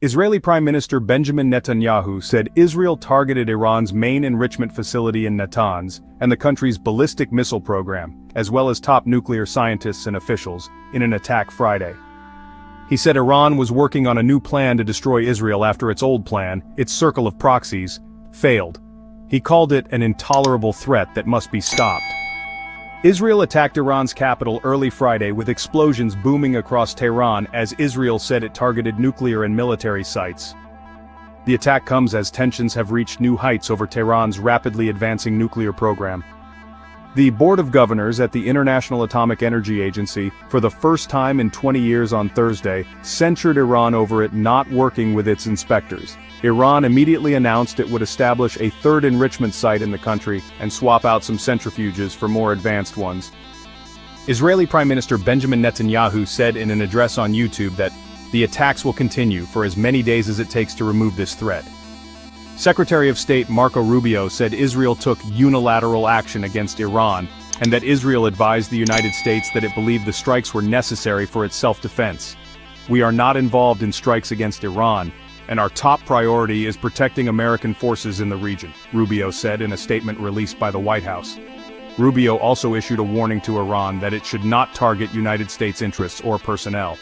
Israeli Prime Minister Benjamin Netanyahu said Israel targeted Iran's main enrichment facility in Natanz and the country's ballistic missile program, as well as top nuclear scientists and officials, in an attack Friday. He said Iran was working on a new plan to destroy Israel after its old plan, its circle of proxies, failed. He called it an intolerable threat that must be stopped. Israel attacked Iran's capital early Friday with explosions booming across Tehran as Israel said it targeted nuclear and military sites. The attack comes as tensions have reached new heights over Tehran's rapidly advancing nuclear program. The Board of Governors at the International Atomic Energy Agency, for the first time in 20 years on Thursday, censured Iran over it not working with its inspectors. Iran immediately announced it would establish a third enrichment site in the country and swap out some centrifuges for more advanced ones. Israeli Prime Minister Benjamin Netanyahu said in an address on YouTube that the attacks will continue for as many days as it takes to remove this threat. Secretary of State Marco Rubio said Israel took unilateral action against Iran, and that Israel advised the United States that it believed the strikes were necessary for its self-defense. "We are not involved in strikes against Iran, and our top priority is protecting American forces in the region," Rubio said in a statement released by the White House. Rubio also issued a warning to Iran that it should not target United States interests or personnel.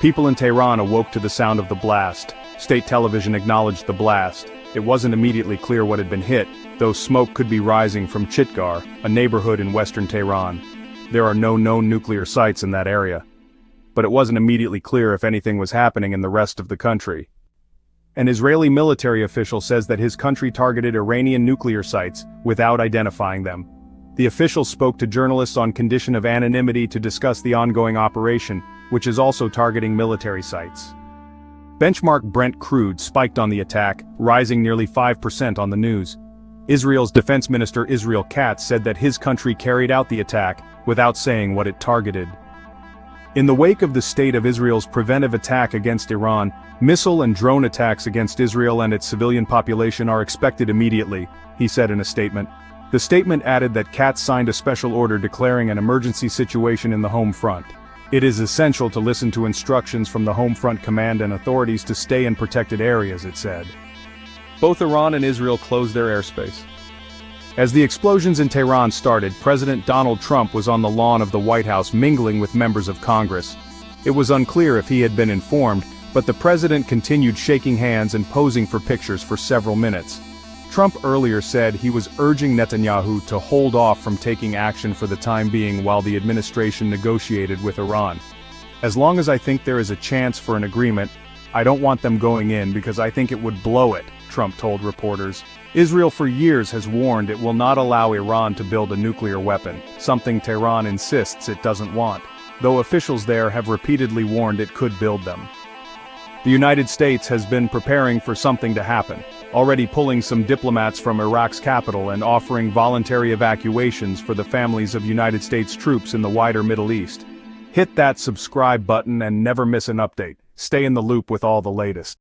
People in Tehran awoke to the sound of the blast. State television acknowledged the blast. It wasn't immediately clear what had been hit, though smoke could be rising from Chitgar, a neighborhood in western Tehran. There are no known nuclear sites in that area. But it wasn't immediately clear if anything was happening in the rest of the country. An Israeli military official says that his country targeted Iranian nuclear sites without identifying them. The official spoke to journalists on condition of anonymity to discuss the ongoing operation, which is also targeting military sites. Benchmark Brent crude spiked on the attack, rising nearly 5% on the news. Israel's Defense Minister Israel Katz said that his country carried out the attack without saying what it targeted. In the wake of the state of Israel's preventive attack against Iran, missile and drone attacks against Israel and its civilian population are expected immediately, he said in a statement. The statement added that Katz signed a special order declaring an emergency situation in the home front. It is essential to listen to instructions from the home front command and authorities to stay in protected areas, it said. Both Iran and Israel closed their airspace. As the explosions in Tehran started, President Donald Trump was on the lawn of the White House mingling with members of Congress. It was unclear if he had been informed, but the president continued shaking hands and posing for pictures for several minutes. Trump earlier said he was urging Netanyahu to hold off from taking action for the time being while the administration negotiated with Iran. "As long as I think there is a chance for an agreement, I don't want them going in because I think it would blow it," Trump told reporters. Israel for years has warned it will not allow Iran to build a nuclear weapon, something Tehran insists it doesn't want, though officials there have repeatedly warned it could build them. The United States has been preparing for something to happen, already pulling some diplomats from Iraq's capital and offering voluntary evacuations for the families of United States troops in the wider Middle East. Hit that subscribe button and never miss an update. Stay in the loop with all the latest.